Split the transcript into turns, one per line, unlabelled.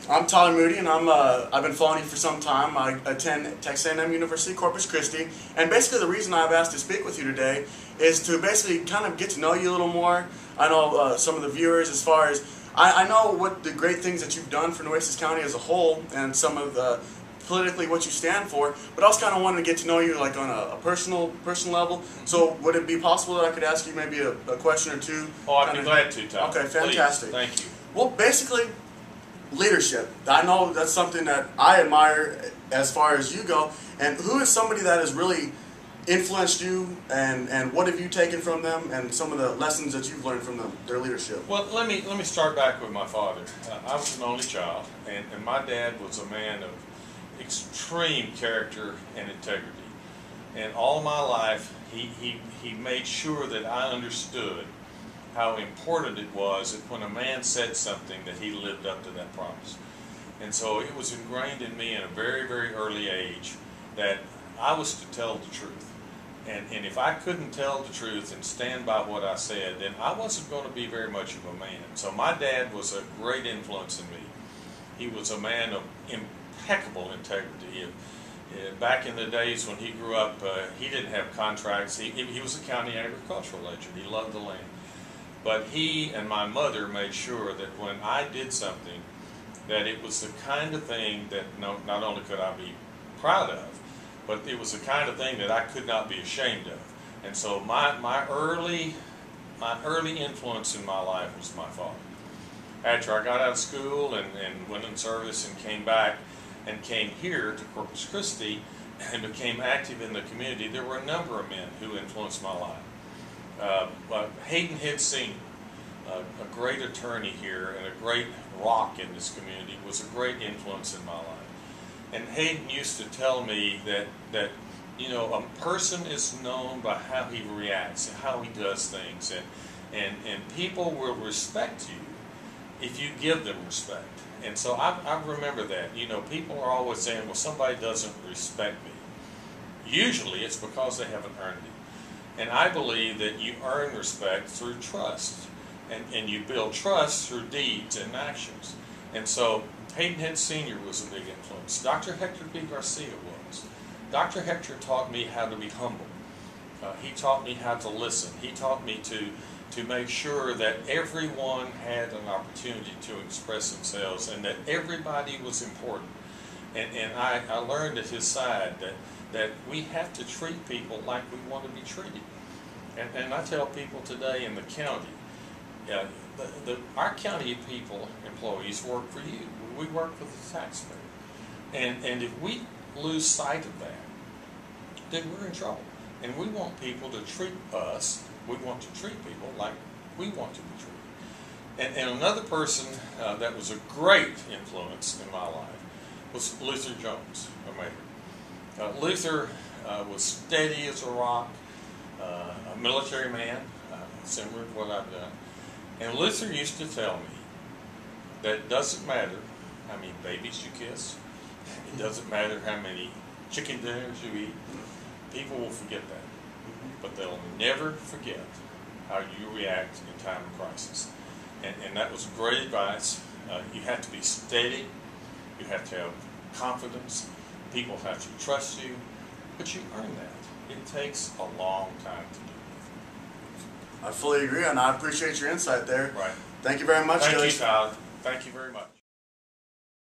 I'm Tyler Moody, and I've been following you for some time. I attend Texas A&M University, Corpus Christi, and basically the reason I've asked to speak with you today is to basically kind of get to know you a little more. I know some of the viewers, as far as I know what the great things that you've done for Nueces County as a whole, and some of the politically what you stand for, but I was kind of wanting to get to know you like on a personal level. So would it be possible that I could ask you maybe a question or two?
Oh, I'd be glad to, Tyler.
Okay, fantastic.
Please. Thank you.
Well, basically, leadership. I know that's something that I admire as far as you go. And who is somebody that has really influenced you, and what have you taken from them, and some of the lessons that you've learned from them, their leadership?
Well, let me start back with my father. I was an only child, and my dad was a man of extreme character and integrity. And all my life, he made sure that I understood how important it was that when a man said something that he lived up to that promise. And so it was ingrained in me in a very, very early age that I was to tell the truth. And if I couldn't tell the truth and stand by what I said, then I wasn't going to be very much of a man. So my dad was a great influence in me. He was a man of impeccable integrity. Back in the days when he grew up, he didn't have contracts. He was a county agricultural agent. He loved the land. But he and my mother made sure that when I did something, that it was the kind of thing that not only could I be proud of, but it was the kind of thing that I could not be ashamed of. And so my early influence in my life was my father. After I got out of school and went in service and came back and came here to Corpus Christi and became active in the community, there were a number of men who influenced my life. Hayden Head Sr., a great attorney here and a great rock in this community, was a great influence in my life. And Hayden used to tell me that you know, a person is known by how he reacts and how he does things, and people will respect you if you give them respect. And so I remember that. You know, people are always saying, well, somebody doesn't respect me. Usually it's because they haven't earned it. And I believe that you earn respect through trust, and you build trust through deeds and actions. And so Hayden Head Sr. was a big influence. Dr. Hector B. Garcia was. Dr. Hector taught me how to be humble. He taught me how to listen. He taught me to make sure that everyone had an opportunity to express themselves and that everybody was important. And I learned at his side that we have to treat people like we want to be treated. And I tell people today in the county, our county people, employees, work for you. We work for the taxpayer. And if we lose sight of that, then we're in trouble. And we want people to treat us, we want to treat people like we want to be treated. And another person that was a great influence in my life was Luther Jones, a mayor. Luther was steady as a rock, a military man, similar to what I've done. And Luther used to tell me that it doesn't matter how many babies you kiss, it doesn't matter how many chicken dinners you eat, people will forget that. But they'll never forget how you react in time of crisis. And that was great advice. You have to be steady, you have to have confidence, people have to trust you, but you earn that. It takes a long time to do that.
I fully agree, and I appreciate your insight there.
Right.
Thank you very much.
Thank you, Tyler. Thank you very much.